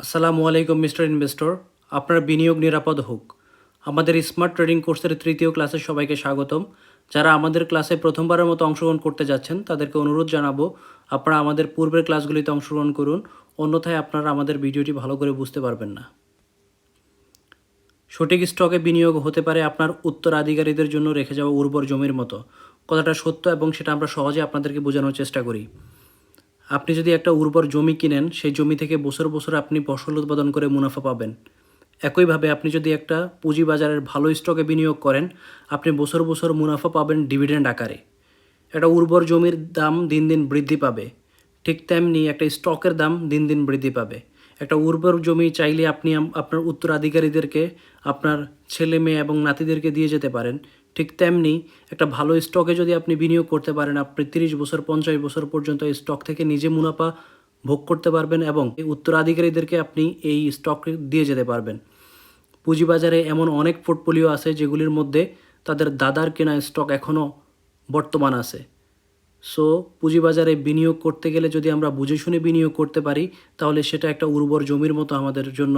আসসালামু আলাইকুম mister investor. আপনার বিনিয়োগ নিরাপদ হোক। আমাদের স্মার্ট ট্রেডিং কোর্সের তৃতীয় ক্লাসে সবাইকে স্বাগতম। যারা আমাদের ক্লাসে প্রথমবারের মতো অংশগ্রহণ করতে যাচ্ছেন তাদেরকে অনুরোধ জানাবো আপনারা আমাদের পূর্বের ক্লাসগুলিতে অংশগ্রহণ করুন, অন্যথায় আপনারা আমাদের ভিডিওটি ভালো করে বুঝতে পারবেন না। সঠিক স্টকে বিনিয়োগ হতে পারে আপনার উত্তরাধিকারীদের জন্য রেখে যাওয়া উর্বর জমির মতো। কথাটা সত্য এবং সেটা আমরা সহজে আপনাদেরকে বোঝানোর চেষ্টা করি। আপনি যদি একটা উর্বর জমি কিনেন, সেই জমি থেকে বছর বছর আপনি ফসল উৎপাদন করে মুনাফা পাবেন। একইভাবে আপনি যদি একটা পুঁজিবাজারের ভালো স্টকে বিনিয়োগ করেন, আপনি বছর বছর মুনাফা পাবেন ডিভিডেন্ড আকারে। একটা উর্বর জমির দাম দিন দিন বৃদ্ধি পাবে, ঠিক তেমনি একটা স্টকের দাম দিন দিন বৃদ্ধি পাবে। একটা উর্বর জমি চাইলে আপনি আপনার উত্তরাধিকারীদেরকে, আপনার ছেলে মেয়ে এবং নাতিদেরকে দিয়ে যেতে পারেন। ঠিক তেমনি একটা ভালো স্টকে যদি আপনি বিনিয়োগ করতে পারেন, আপনি 30 বছর 50 বছর পর্যন্ত এই স্টক থেকে নিজে মুনাফা ভোগ করতে পারবেন এবং উত্তরাধিকারীদেরকে আপনি এই স্টক দিয়ে যেতে পারবেন। পুঁজিবাজারে এমন অনেক পোর্টফোলিও আছে যেগুলির মধ্যে তাদের দাদার কেনা স্টক এখনও বর্তমান আছে। সো পুঁজিবাজারে বিনিয়োগ করতে গেলে যদি আমরা বুঝে শুনে বিনিয়োগ করতে পারি, তাহলে সেটা একটা উর্বর জমির মতো আমাদের জন্য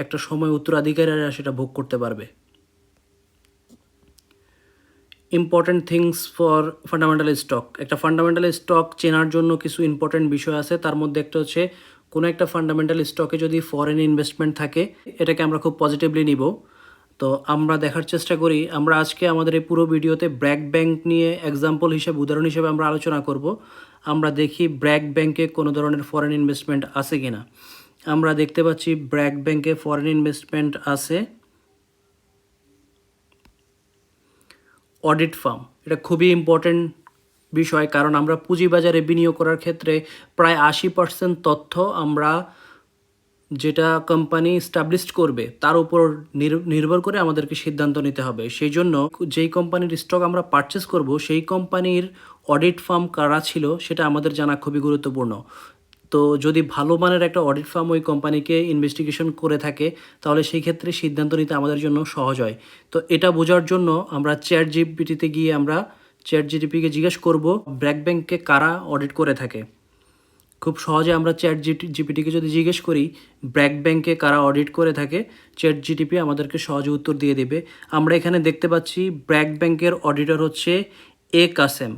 একটা সময় উত্তরাধিকারীরা সেটা ভোগ করতে পারবে। Important things for fundamental stock. একটা ফান্ডামেন্টাল স্টক চেনার জন্য কিছু ইম্পর্ট্যান্ট বিষয় আছে। তার মধ্যে একটা হচ্ছে, কোনো একটা ফান্ডামেন্টাল স্টকে যদি ফরেন ইনভেস্টমেন্ট থাকে, এটাকে আমরা খুব পজিটিভলি নিব। তো আমরা দেখার চেষ্টা করি, আমরা আজকে আমাদের এই পুরো ভিডিওতে ব্র্যাক ব্যাংক নিয়ে এক্সাম্পল হিসেবে, উদাহরণ হিসেবে আমরা আলোচনা করব। আমরা দেখি ব্র্যাক ব্যাংকে কোনো ধরনের ফরেন ইনভেস্টমেন্ট আছে কিনা। আমরা দেখতে পাচ্ছি ব্র্যাক ব্যাংকে ফরেন ইনভেস্টমেন্ট আছে। অডিট ফার্ম, এটা খুবই ইম্পর্টেন্ট বিষয়, কারণ আমরা পুঁজিবাজারে বিনিয়োগ করার ক্ষেত্রে প্রায় 80% তথ্য আমরা যেটা কোম্পানি স্টাবলিশড করবে তার উপর নির্ভর করে আমাদেরকে সিদ্ধান্ত নিতে হবে। সেই জন্য যেই কোম্পানির স্টক আমরা পারচেস করব, সেই কোম্পানির অডিট ফার্ম কারা ছিল সেটা আমাদের জানা খুবই গুরুত্বপূর্ণ। তো যদি ভালো মানের একটা অডিট ফার্ম ওই কোম্পানিকে ইনভেস্টিগেশন করে থাকে, তাহলে সেই ক্ষেত্রে সিদ্ধান্ত নিতে আমাদের জন্য সহজ হয়। তো এটা বোঝার জন্য আমরা চ্যাট জিপিটিতে গিয়ে আমরা চ্যাট জিপিটিকে জিজ্ঞেস করব ব্র্যাক ব্যাংককে কারা অডিট করে থাকে। খুব সহজে আমরা চ্যাট জিপিটিকে যদি জিজ্ঞেস করি ব্র্যাক ব্যাংকে কারা অডিট করে থাকে, চ্যাট জিটিপি আমাদেরকে সহজে উত্তর দিয়ে দেবে। আমরা এখানে দেখতে পাচ্ছি ব্র্যাক ব্যাংকের অডিটর হচ্ছে এ কাসেম।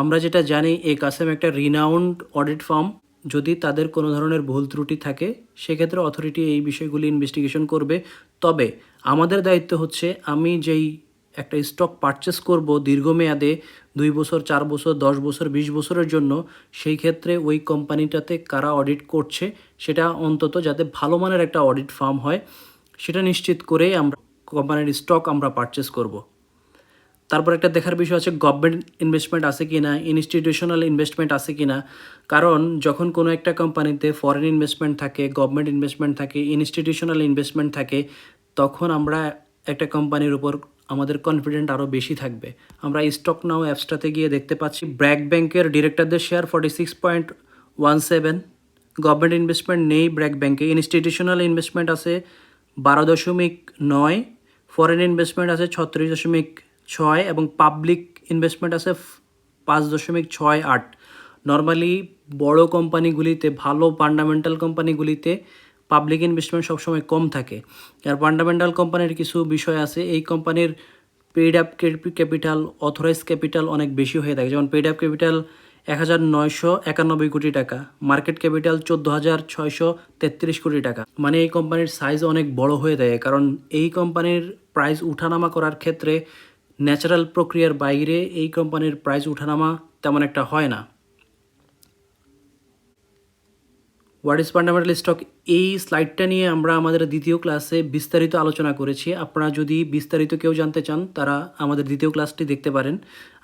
আমরা যেটা জানি, এ কাসেম একটা রিনাউন্ড অডিট ফার্ম। যদি তাদের কোনো ধরনের ভুল ত্রুটি থাকে, সেক্ষেত্রে অথরিটি এই বিষয়গুলি ইনভেস্টিগেশন করবে। তবে আমাদের দায়িত্ব হচ্ছে, আমি যেই একটা স্টক পারচেস করব দীর্ঘমেয়াদে 2 বছর 4 বছর 10 বছর 20 বছরের জন্য, সেই ক্ষেত্রে ওই কোম্পানিটাতে কারা অডিট করছে সেটা অন্তত যাতে ভালো মানের একটা অডিট ফার্ম হয়, সেটা নিশ্চিত করেই আমরা কোম্পানির স্টক আমরা পারচেস করব। তারপর একটা দেখার বিষয় আছে গভর্নমেন্ট ইনভেস্টমেন্ট আছে কি না, ইনস্টিটিউশনাল ইনভেস্টমেন্ট আছে কি না। কারণ যখন কোনো একটা কোম্পানিতে ফরেন ইনভেস্টমেন্ট থাকে, গভর্নমেন্ট ইনভেস্টমেন্ট থাকে, ইনস্টিটিউশনাল ইনভেস্টমেন্ট থাকে, তখন আমরা একটা কোম্পানির উপর আমাদের কনফিডেন্ট আরও বেশি থাকবে। আমরা স্টক নাও অ্যাপসটাতে গিয়ে দেখতে পাচ্ছি ব্র্যাক ব্যাংকের ডিরেক্টরদের শেয়ার 46.17। গভর্নমেন্ট ইনভেস্টমেন্ট নেই ব্র্যাক ব্যাংকে। ইনস্টিটিউশনাল ইনভেস্টমেন্ট আছে 12.9, ফরেন ইনভেস্টমেন্ট আছে 36.6 এবং পাবলিক ইনভেস্টমেন্ট আছে 5.68। নর্মালি বড় কোম্পানিগুলিতে, ভালো ফান্ডামেন্টাল কোম্পানিগুলিতে পাবলিক ইনভেস্টমেন্ট সবসময় কম থাকে। আর ফান্ডামেন্টাল কোম্পানির কিছু বিষয় আছে, এই কোম্পানির paid up capital, authorize capital অনেক বেশি হয়ে থাকে। যেমন পেইড আপ ক্যাপিটাল 1991 কোটি টাকা, মার্কেট ক্যাপিটাল 14,633 কোটি টাকা। মানে এই কোম্পানির সাইজ অনেক বড় হয়ে থাকে, কারণ এই কোম্পানির প্রাইস উঠানামা করার ক্ষেত্রে ন্যাচারাল প্রক্রিয়ার বাইরে এই কোম্পানির প্রাইস উঠানামা তেমন একটা হয় না। হোয়াট ইজ ফান্ডামেন্টাল স্টক, এই স্লাইডটা নিয়ে আমরা আমাদের দ্বিতীয় ক্লাসে বিস্তারিত আলোচনা করেছি। আপনারা যদি বিস্তারিত কেউ জানতে চান, তারা আমাদের দ্বিতীয় ক্লাসটি দেখতে পারেন।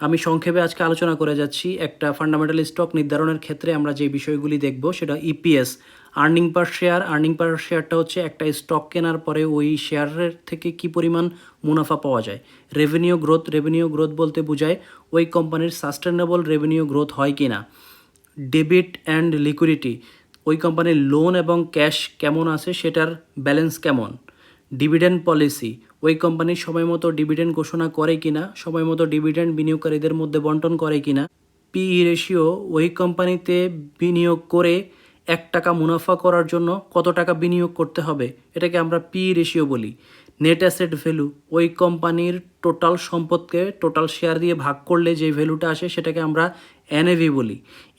আমি সংক্ষেপে আজকে আলোচনা করে যাচ্ছি। একটা ফান্ডামেন্টাল স্টক নির্ধারণের ক্ষেত্রে আমরা যে বিষয়গুলি দেখব সেটা ইপিএস, আর্নিং পার শেয়ার। আর্নিং পার শেয়ারটা হচ্ছে একটা স্টক কেনার পরে ওই শেয়ারের থেকে কি পরিমাণ মুনাফা পাওয়া যায়। রেভিনিউ গ্রোথ, রেভিনিউ গ্রোথ বলতে বোঝায় ওই কোম্পানির সাস্টেনেবল রেভিনিউ গ্রোথ হয় কি না। ডেবিট অ্যান্ড লিকুইডিটি, ওই কোম্পানির লোন এবং ক্যাশ কেমন আছে, সেটার ব্যালেন্স কেমন। ডিভিডেন্ড পলিসি, ওই কোম্পানি সময় মতো ডিভিডেন্ড ঘোষণা করে কিনা, সময় মতো ডিভিডেন্ড বিনিয়োগকারীদের মধ্যে বন্টন করে কিনা। পিই রেশিও, ওই কোম্পানিতে বিনিয়োগ করে 1 টাকা মুনাফা করার জন্য কত টাকা বিনিয়োগ করতে হবে, এটাকে আমরা পি রেশিও বলি। নেট অ্যাসেট ভ্যালু, ওই কোম্পানির টোটাল সম্পদকে টোটাল শেয়ার দিয়ে ভাগ করলে যে ভ্যালুটা আসে সেটাকে আমরা এনএভি বলি।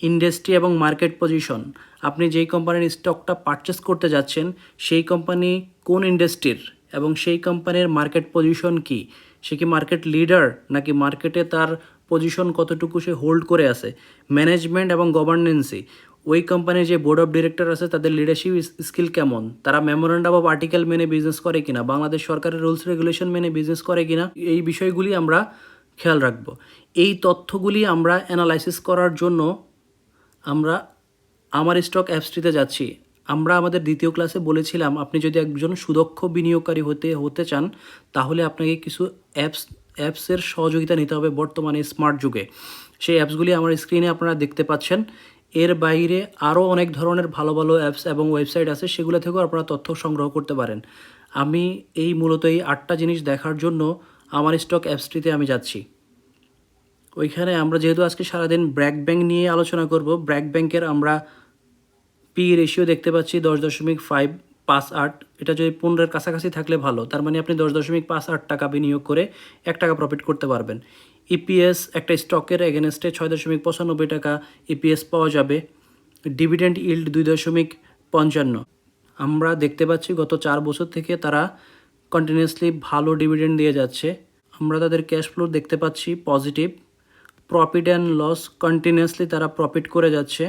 ইন্ডাস্ট্রি এবং মার্কেট পজিশন, আপনি যেই কোম্পানির স্টকটা পারচেস করতে যাচ্ছেন সেই কোম্পানি কোন ইন্ডাস্ট্রির এবং সেই কোম্পানির মার্কেট পজিশন কি, সে কি মার্কেট লিডার নাকি মার্কেটে তার পজিশন কতটুকু সে হোল্ড করে আছে। ম্যানেজমেন্ট এবং গভর্নেন্সি, ওই কোম্পানির যে বোর্ড অফ ডিরেক্টর আছে তাদের লিডারশিপ স্কিল কেমন, তারা মেমোরেন্ডাম অফ আর্টিকেল মেনে বিজনেস করে কিনা, বাংলাদেশ সরকারের রুলস রেগুলেশন মেনে বিজনেস করে কিনা, এই বিষয়গুলি আমরা খেয়াল রাখব। এই তথ্যগুলি আমরা অ্যানালাইসিস করার জন্য আমরা আমার স্টক অ্যাপসটিতে যাচ্ছি। আমরা আমাদের দ্বিতীয় ক্লাসে বলেছিলাম আপনি যদি একজন সুদক্ষ বিনিয়োগকারী হতে চান তাহলে আপনাকে কিছু অ্যাপসের সহযোগিতা নিতে হবে বর্তমানে স্মার্ট যুগে। সেই অ্যাপসগুলি আমার স্ক্রিনে আপনারা দেখতে পাচ্ছেন। এর বাইরে আরও অনেক ধরনের ভালো ভালো অ্যাপস এবং ওয়েবসাইট আছে, সেগুলো থেকেও আপনারা তথ্য সংগ্রহ করতে পারেন। আমি মূলত এই 8টা জিনিস দেখার জন্য আমার স্টক অ্যাপসটিতে আমি যাচ্ছি। ওইখানে আমরা যেহেতু আজকে সারাদিন ব্র্যাক ব্যাংক নিয়ে আলোচনা করব, ব্র্যাক ব্যাংকের আমরা পি রেশিও দেখতে পাচ্ছি 10.558। এটা যদি 15-এর কাছাকাছি থাকলে ভালো, তার মানে আপনি 10.58 টাকা বিনিয়োগ করে 1 টাকা প্রফিট করতে পারবেন। ইপিএস একটা স্টকের এগেনস্টে 6.95 টাকা ইপিএস পাওয়া যাবে। Dividend yield 2.55। আমরা দেখতে পাচ্ছি গত 4 বছর থেকে তারা কন্টিনিউয়াসলি ভালো ডিভিডেন্ড দিয়ে যাচ্ছে। আমরা তাদের ক্যাশ ফ্লো দেখতে পাচ্ছি positive. Profit and loss continuously তারা প্রফিট করে যাচ্ছে।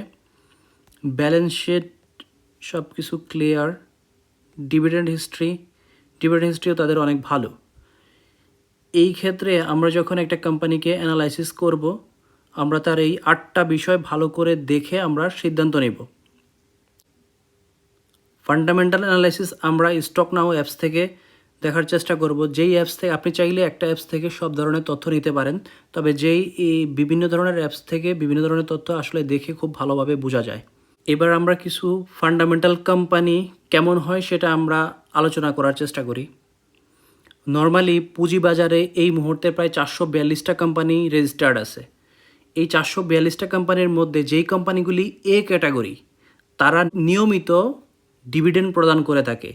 ব্যালেন্স শিট সব কিছু ক্লিয়ার। ডিভিডেন্ড হিস্ট্রিও তাদের অনেক ভালো। এই ক্ষেত্রে আমরা যখন একটা কোম্পানিকে অ্যানালাইসিস করব, আমরা তার এই 8টা বিষয় ভালো করে দেখে আমরা সিদ্ধান্ত নেব। ফান্ডামেন্টাল অ্যানালাইসিস আমরা স্টক নাও অ্যাপস থেকে দেখার চেষ্টা করব। যেই অ্যাপস থেকে আপনি চাইলে একটা অ্যাপস থেকে সব ধরনের তথ্য নিতে পারেন, তবে এই বিভিন্ন ধরনের অ্যাপস থেকে বিভিন্ন ধরনের তথ্য আসলে দেখে খুব ভালোভাবে বোঝা যায়। এবার আমরা কিছু ফান্ডামেন্টাল কোম্পানি কেমন হয় সেটা আমরা আলোচনা করার চেষ্টা করি। নর্মালি পুঁজিবাজারে এই মুহূর্তে প্রায় 442টা কোম্পানি রেজিস্টার্ড আছে। এই 442টা কোম্পানির মধ্যে যেই কোম্পানিগুলি এ ক্যাটাগরি তারা নিয়মিত ডিভিডেন্ড প্রদান করে থাকে,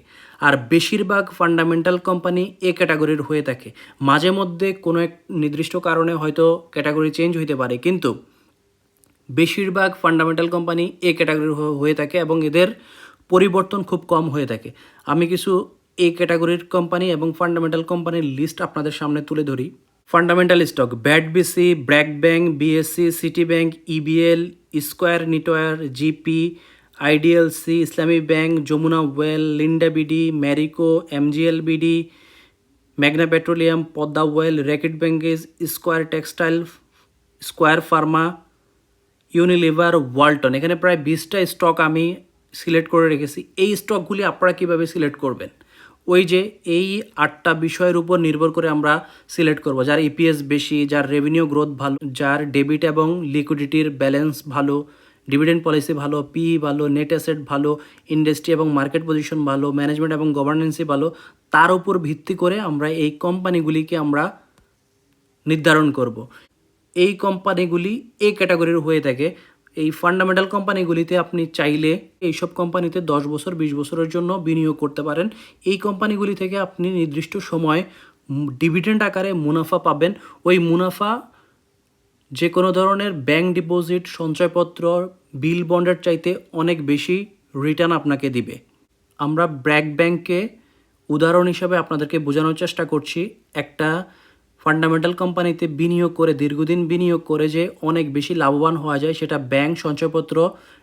আর বেশিরভাগ ফান্ডামেন্টাল কোম্পানি এ ক্যাটাগরির হয়ে থাকে। মাঝে মধ্যে কোনো এক নির্দিষ্ট কারণে হয়তো ক্যাটাগরি চেঞ্জ হইতে পারে, কিন্তু বেশিরভাগ ফান্ডামেন্টাল কোম্পানি এ ক্যাটাগরির হয়ে থাকে এবং এদের পরিবর্তন খুব কম হয়ে থাকে। আমি কিছু এ ক্যাটাগরির কোম্পানি এবং ফান্ডামেন্টাল কোম্পানির লিস্ট আপনাদের সামনে তুলে ধরি। Fundamental stock: BATBC, BRAC Bank, BSC, City Bank, EBL, Square Knitwear, GP, IDLC, Islami Bank, Jamuna Oil, Linde BD, Marico, MGL BD, ম্যাগনা Petroleum, Padma Oil, Reckitt Benckiser, Square Textile, Square Pharma, Unilever, Walton. এখানে প্রায় 20টা স্টক আমি সিলেক্ট করে রেখেছি। এই স্টকগুলি আপনারা কীভাবে সিলেক্ট করবেন? ওই যে এই 8টা বিষয়ের উপর নির্ভর করে আমরা সিলেক্ট করব। যার ইপিএস বেশি, যার রেভিনিউ গ্রোথ ভালো, যার ডেবিট এবং লিকুইডিটির ব্যালেন্স ভালো, ডিভিডেন্ড পলিসি ভালো, পি ভালো, নেট অ্যাসেট ভালো, ইন্ডাস্ট্রি এবং মার্কেট পজিশন ভালো, ম্যানেজমেন্ট এবং গভর্নেন্সি ভালো, তার উপর ভিত্তি করে আমরা এই কোম্পানিগুলিকে আমরা নির্ধারণ করব। এই কোম্পানিগুলি এ ক্যাটাগরির হয়ে থাকে। এই ফান্ডামেন্টাল কোম্পানিগুলিতে আপনি চাইলে এইসব কোম্পানিতে 10 বছর 20 বছরের জন্য বিনিয়োগ করতে পারেন। এই কোম্পানিগুলি থেকে আপনি নির্দিষ্ট সময় ডিভিডেন্ড আকারে মুনাফা পাবেন। ওই মুনাফা যে কোনো ধরনের ব্যাংক ডিপোজিট, সঞ্চয়পত্র, বিল বন্ডের চাইতে অনেক বেশি রিটার্ন আপনাকে দিবে। আমরা ব্র্যাক ব্যাংককে উদাহরণ হিসাবে আপনাদেরকে বোঝানোর চেষ্টা করছি। একটা ফান্ডামেন্টাল কোম্পানিতে বিনিয়োগ করে, দীর্ঘদিন বিনিয়োগ করে যে অনেক বেশি লাভবান হওয়া যায়, সেটা ব্যাংক সঞ্চয়পত্র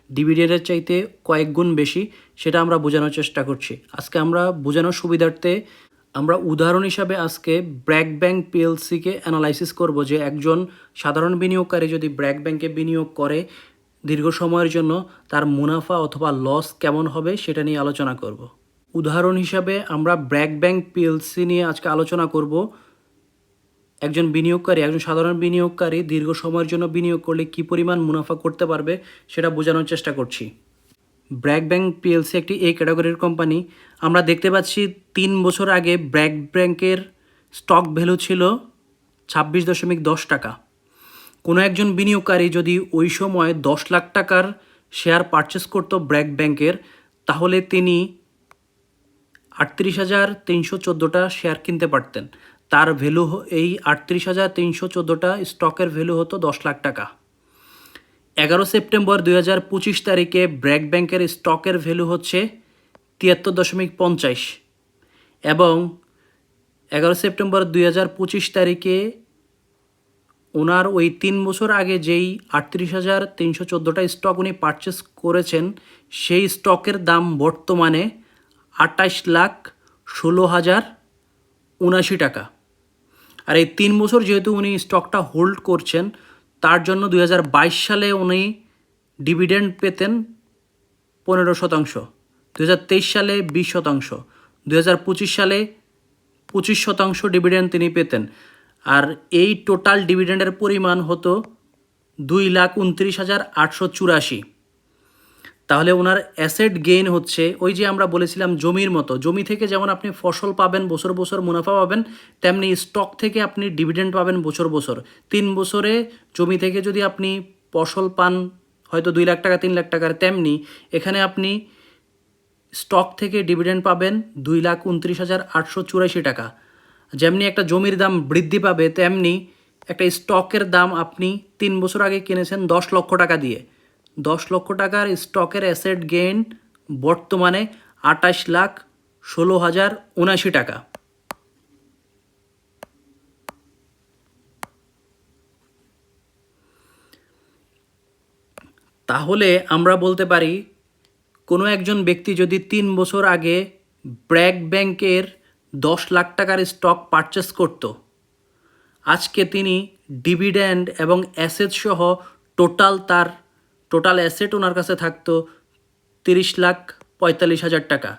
ডিভিডেন্ডের চাইতে কয়েক গুণ বেশি, সেটা আমরা বোঝানোর চেষ্টা করছি। আজকে আমরা বোঝানোর সুবিধার্থে আমরা উদাহরণ হিসাবে আজকে ব্র্যাক ব্যাংক পিএলসিকে অ্যানালাইসিস করব, যে একজন সাধারণ বিনিয়োগকারী যদি ব্র্যাক ব্যাংকে বিনিয়োগ করে দীর্ঘ সময়ের জন্য তার মুনাফা অথবা লস কেমন হবে সেটা নিয়ে আলোচনা করব। উদাহরণ হিসাবে আমরা ব্র্যাক ব্যাংক পিএলসি নিয়ে আজকে আলোচনা করব। একজন সাধারণ বিনিয়োগকারী দীর্ঘ সময়ের জন্য বিনিয়োগ করলে কী পরিমাণ মুনাফা করতে পারবে সেটা বোঝানোর চেষ্টা করছি। ব্র্যাক ব্যাংক পিএলসি একটি এ ক্যাটাগরির কোম্পানি। আমরা দেখতে পাচ্ছি 3 বছর আগে ব্র্যাক ব্যাংকের স্টক ভ্যালু ছিল 26.10 টাকা। কোনো একজন বিনিয়োগকারী যদি ওই সময় 10 লাখ টাকার শেয়ার পারচেস করতো ব্র্যাক ব্যাংকের, তাহলে তিনি 38,314টা শেয়ার কিনতে পারতেন। তার ভ্যালু এই 38,314টা স্টকের ভ্যালু হতো 10 লাখ টাকা। 11 সেপ্টেম্বর 2025 তারিখে ব্র্যাক ব্যাংকের স্টকের ভ্যালু হচ্ছে 73.50 এবং 11 সেপ্টেম্বর 2025 তারিখে ওনার ওই 3 বছর আগে যেই 38,314টা স্টক উনি পারচেস করেছেন, সেই স্টকের দাম বর্তমানে 28,16,079 টাকা। আর এই 3 বছর যেহেতু উনি স্টকটা হোল্ড করছেন, তার জন্য 2022 সালে উনি ডিভিডেন্ড পেতেন 15%, 2023 সালে 20%, 2025 সালে 25% ডিভিডেন্ড তিনি পেতেন। আর এই টোটাল ডিভিডেন্ডের পরিমাণ হতো 2,29,884। তাহলে ওনার অ্যাসেট গেইন হচ্ছে, ওই যে আমরা বলেছিলাম জমির মতো, জমি থেকে যেমন আপনি ফসল পাবেন, বছর বছর মুনাফা পাবেন, তেমনি স্টক থেকে আপনি ডিভিডেন্ড পাবেন বছর বছর। 3 বছরে জমি থেকে যদি আপনি ফসল পান হয়তো 2 লাখ টাকা 3 লাখ টাকার, তেমনি এখানে আপনি স্টক থেকে ডিভিডেন্ড পাবেন 2,29,884 টাকা। যেমনি একটা জমির দাম বৃদ্ধি পাবে, তেমনি একটা স্টকের দাম আপনি 3 বছর আগে কিনেছেন 10 লক্ষ টাকা দিয়ে, 10 লক্ষ টাকার স্টকের অ্যাসেট গেইন বর্তমানে 28,16,079 টাকা। তাহলে আমরা বলতে পারি কোনো একজন ব্যক্তি যদি 3 বছর আগে ব্র্যাক ব্যাংকের 10 লাখ টাকার স্টক পারচেস করত, আজকে তিনি ডিভিডেন্ড এবং অ্যাসেট সহ টোটাল অ্যাসেট ওনার কাছে থাকতো 30,45,000 টাকা।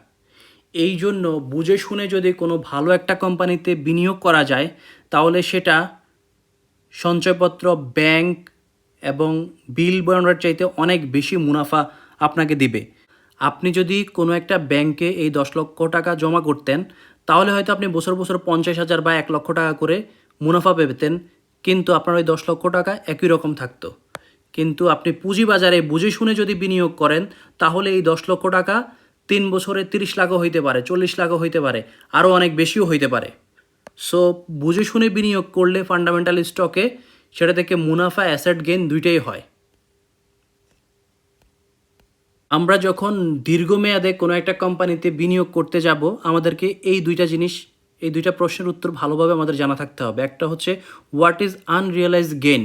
এই জন্য বুঝে শুনে যদি কোনো ভালো একটা কোম্পানিতে বিনিয়োগ করা যায়, তাহলে সেটা সঞ্চয়পত্র, ব্যাংক এবং বিল বন্ডের চাইতে অনেক বেশি মুনাফা আপনাকে দিবে। আপনি যদি কোনো একটা ব্যাংকে এই 10 লক্ষ টাকা জমা করতেন, তাহলে হয়তো আপনি বছর বছর 50,000 বা 1 লক্ষ টাকা করে মুনাফা পেতেন, কিন্তু আপনার ওই 10 লক্ষ টাকা একই রকম থাকতো। কিন্তু আপনি পুঁজিবাজারে বুঝে শুনে যদি বিনিয়োগ করেন, তাহলে এই 10 লক্ষ টাকা 3 বছরে 30 লাখও হইতে পারে, 40 লাখও হইতে পারে, আরও অনেক বেশিও হইতে পারে। সো বুঝে শুনে বিনিয়োগ করলে ফান্ডামেন্টাল স্টকে সেটা থেকে মুনাফা, অ্যাসেট গেইন দুইটাই হয়। আমরা যখন দীর্ঘমেয়াদে কোনো একটা কোম্পানিতে বিনিয়োগ করতে যাব, আমাদেরকে এই দুইটা প্রশ্নের উত্তর ভালোভাবে আমাদের জানা থাকতে হবে। একটা হচ্ছে হোয়াট ইজ আনরিয়েলাইজড গেইন।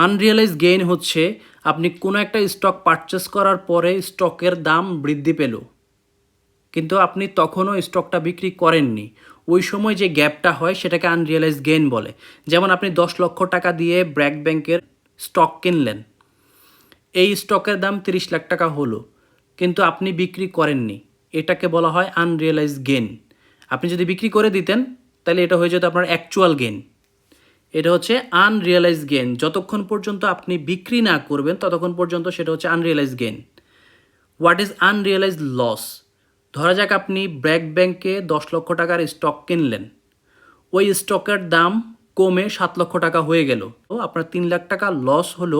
আনরিয়েলাইজড গেইন হচ্ছে আপনি কোনো একটা স্টক পারচেস করার পরে স্টকের দাম বৃদ্ধি পেল, কিন্তু আপনি তখনও স্টকটা বিক্রি করেননি, ওই সময় যে গ্যাপটা হয় সেটাকে আনরিয়েলাইজড গেইন বলে। যেমন আপনি 10 লক্ষ টাকা দিয়ে ব্র্যাক ব্যাংকের স্টক কিনলেন, এই স্টকের দাম 30 লাখ টাকা হলো, কিন্তু আপনি বিক্রি করেননি, এটাকে বলা হয় আনরিয়েলাইজড গেইন। আপনি যদি বিক্রি করে দিতেন, তাহলে এটা হয়ে যেত আপনার অ্যাকচুয়াল গেইন। এটা হচ্ছে আনরিয়েলাইজড গেইন। যতক্ষণ পর্যন্ত আপনি বিক্রি না করবেন, ততক্ষণ পর্যন্ত সেটা হচ্ছে unrealised gain. What is unrealised loss? ধরা যাক আপনি ব্র্যাক ব্যাংকে 10 লক্ষ টাকার স্টক কিনলেন, ওই স্টকের দাম কমে 7 লক্ষ টাকা হয়ে গেল, তো আপনার 3 লাখ টাকা লস হলো।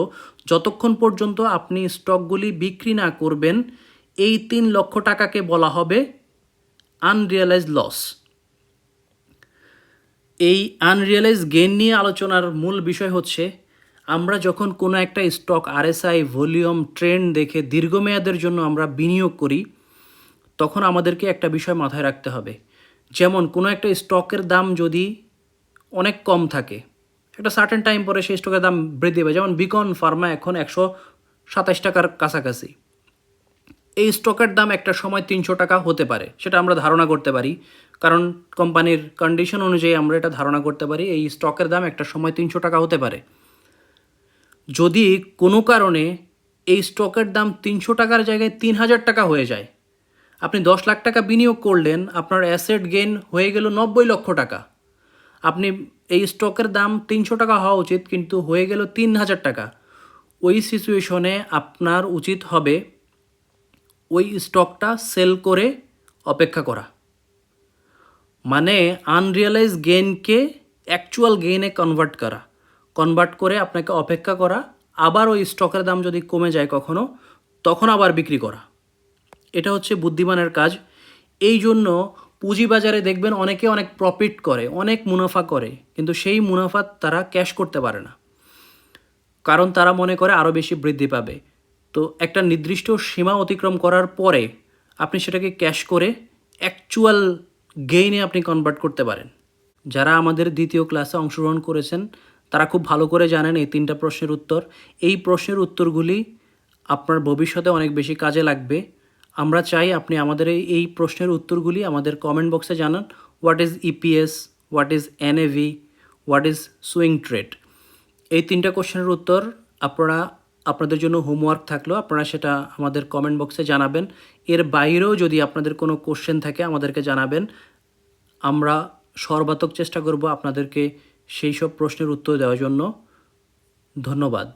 যতক্ষণ পর্যন্ত আপনি স্টকগুলি বিক্রি না করবেন, এই 3 লক্ষ টাকাকে বলা হবে আনরিয়েলাইজড লস। এই আনরিয়েলাইজড গেইন নিয়ে আলোচনার মূল বিষয় হচ্ছে, আমরা যখন কোনো একটা স্টক আরএসআই, ভলিউম, ট্রেন্ড দেখে দীর্ঘমেয়াদের জন্য আমরা বিনিয়োগ করি, তখন আমাদেরকে একটা বিষয় মাথায় রাখতে হবে। যেমন কোনো একটা স্টকের দাম যদি অনেক কম থাকে, একটা সার্টেন টাইম পরে সেই স্টকের দাম বৃদ্ধি পায়। যেমন বিকন ফার্মা এখন 127 টাকার কাছাকাছি, এই স্টকের দাম একটা সময় 300 টাকা হতে পারে, সেটা আমরা ধারণা করতে পারি, কারণ কোম্পানির কন্ডিশন অনুযায়ী আমরা এটা ধারণা করতে পারি এই স্টকের দাম একটা সময় 300 টাকা হতে পারে। যদি কোনো কারণে এই স্টকের দাম 300 টাকার জায়গায় 3,000 টাকা হয়ে যায়, আপনি 10 লাখ টাকা বিনিয়োগ করলেন, আপনার অ্যাসেট গেইন হয়ে গেল 90 লক্ষ টাকা। আপনি এই স্টকের দাম 300 টাকা হওয়া উচিত, কিন্তু হয়ে গেল 3,000 টাকা। ওই সিচুয়েশনে আপনার উচিত হবে ওই স্টকটা সেল করে অপেক্ষা করা, মানে আনরিয়েলাইজ গেইনকে অ্যাকচুয়াল গেইনে কনভার্ট করে আপনাকে অপেক্ষা করা। আবার ওই স্টকের দাম যদি কমে যায় কখনো, তখন আবার বিক্রি করা। এটা হচ্ছে বুদ্ধিমানের কাজ। এই জন্য পুঁজিবাজারে দেখবেন অনেকে অনেক প্রফিট করে, অনেক মুনাফা করে, কিন্তু সেই মুনাফা তারা ক্যাশ করতে পারে না, কারণ তারা মনে করে আরও বেশি বৃদ্ধি পাবে। তো একটা নির্দিষ্ট সীমা অতিক্রম করার পরে আপনি সেটাকে ক্যাশ করে অ্যাকচুয়াল গেইনে আপনি কনভার্ট করতে পারেন। যারা আমাদের দ্বিতীয় ক্লাসে অংশগ্রহণ করেছেন তারা খুব ভালো করে জানেন এই 3টা প্রশ্নের উত্তর। এই প্রশ্নের উত্তরগুলি আপনার ভবিষ্যতে অনেক বেশি কাজে লাগবে। আমরা চাই আপনি আমাদের এই প্রশ্নের উত্তরগুলি আমাদের কমেন্ট বক্সে জানান। What is EPS, what is NAV, what is swing trade. এই 3টা কোশ্চেনের উত্তর আপনাদের জন্য হোমওয়ার্ক থাকলো, আপনারা সেটা আমাদের কমেন্ট বক্সে জানাবেন। এর বাইরেও যদি আপনাদের কোনো কোশ্চেন থাকে আমাদেরকে জানাবেন, আমরা সর্বাত্মক চেষ্টা করব আপনাদেরকে সেই সব প্রশ্নের উত্তর দেওয়ার জন্য। ধন্যবাদ।